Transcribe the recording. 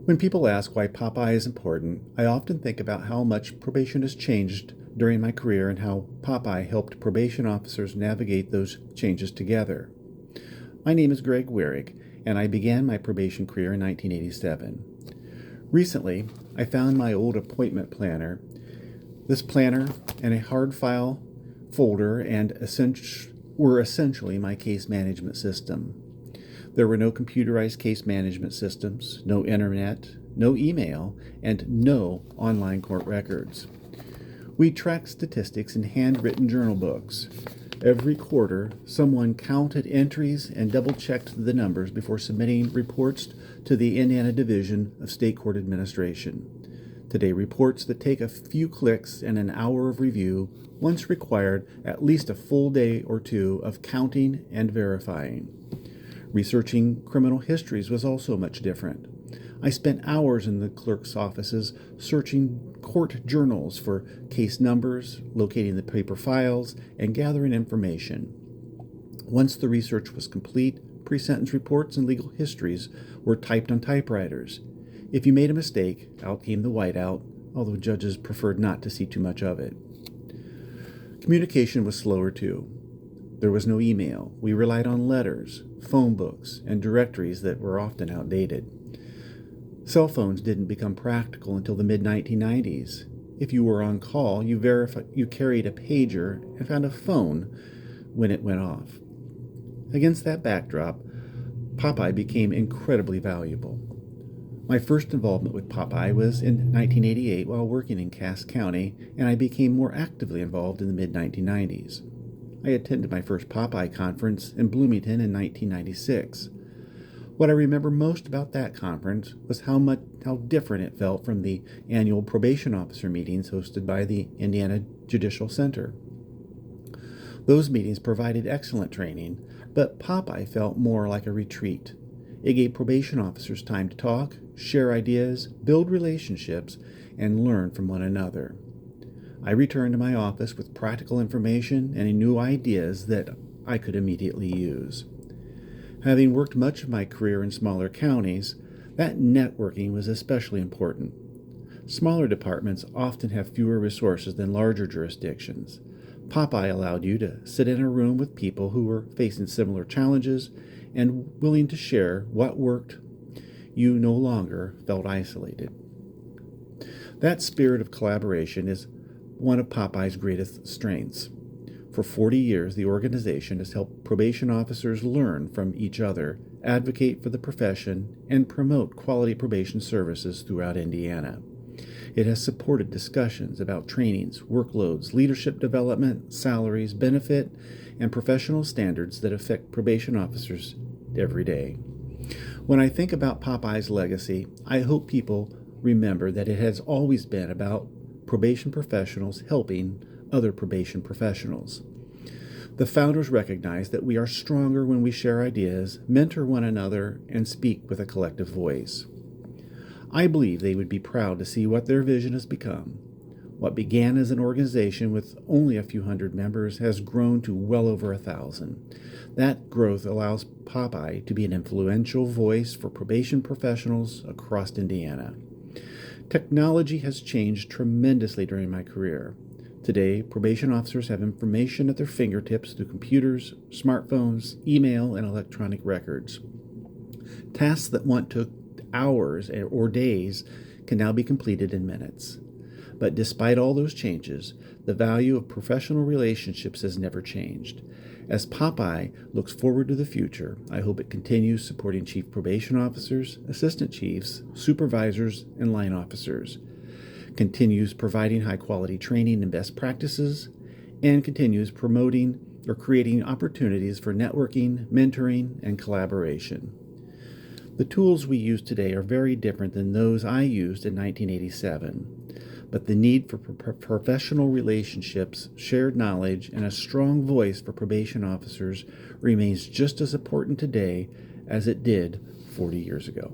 When people ask why POPAI is important, I often think about how much probation has changed during my career and how POPAI helped probation officers navigate those changes together. My name is Greg Wehrig, and I began my probation career in 1987. Recently, I found my old appointment planner. This planner and a hard file folder were essentially my case management system. There were no computerized case management systems, no internet, no email, and no online court records. We tracked statistics in handwritten journal books. Every quarter, someone counted entries and double-checked the numbers before submitting reports to the Indiana Division of State Court Administration. Today, reports that take a few clicks and an hour of review once required at least a full day or two of counting and verifying. Researching criminal histories was also much different. I spent hours in the clerk's offices searching court journals for case numbers, locating the paper files, and gathering information. Once the research was complete, pre-sentence reports and legal histories were typed on typewriters. If you made a mistake, out came the whiteout, although judges preferred not to see too much of it. Communication was slower too. There was no email. We relied on letters, phone books, and directories that were often outdated. Cell phones didn't become practical until the mid-1990s. If you were on call, you carried a pager and found a phone when it went off. Against that backdrop, POPAI became incredibly valuable. My first involvement with POPAI was in 1988 while working in Cass County, and I became more actively involved in the mid-1990s. I attended my first POPAI conference in Bloomington in 1996. What I remember most about that conference was how different it felt from the annual probation officer meetings hosted by the Indiana Judicial Center. Those meetings provided excellent training, but POPAI felt more like a retreat. It gave probation officers time to talk, share ideas, build relationships, and learn from one another. I returned to my office with practical information and new ideas that I could immediately use. Having worked much of my career in smaller counties, that networking was especially important. Smaller departments often have fewer resources than larger jurisdictions. POPAI allowed you to sit in a room with people who were facing similar challenges and willing to share what worked. You no longer felt isolated. That spirit of collaboration is one of POPAI's greatest strengths. For 40 years, the organization has helped probation officers learn from each other, advocate for the profession, and promote quality probation services throughout Indiana. It has supported discussions about trainings, workloads, leadership development, salaries, benefit, and professional standards that affect probation officers every day. When I think about POPAI's legacy, I hope people remember that it has always been about probation professionals helping other probation professionals. The founders recognized that we are stronger when we share ideas, mentor one another, and speak with a collective voice. I believe they would be proud to see what their vision has become. What began as an organization with only a few hundred members has grown to well over 1,000. That growth allows POPAI to be an influential voice for probation professionals across Indiana. Technology has changed tremendously during my career. Today, probation officers have information at their fingertips through computers, smartphones, email, and electronic records. Tasks that once took hours or days can now be completed in minutes. But despite all those changes, the value of professional relationships has never changed. As POPAI looks forward to the future, I hope it continues supporting chief probation officers, assistant chiefs, supervisors, and line officers, continues providing high-quality training and best practices, and continues promoting or creating opportunities for networking, mentoring, and collaboration. The tools we use today are very different than those I used in 1987. But the need for professional relationships, shared knowledge, and a strong voice for probation officers remains just as important today as it did 40 years ago.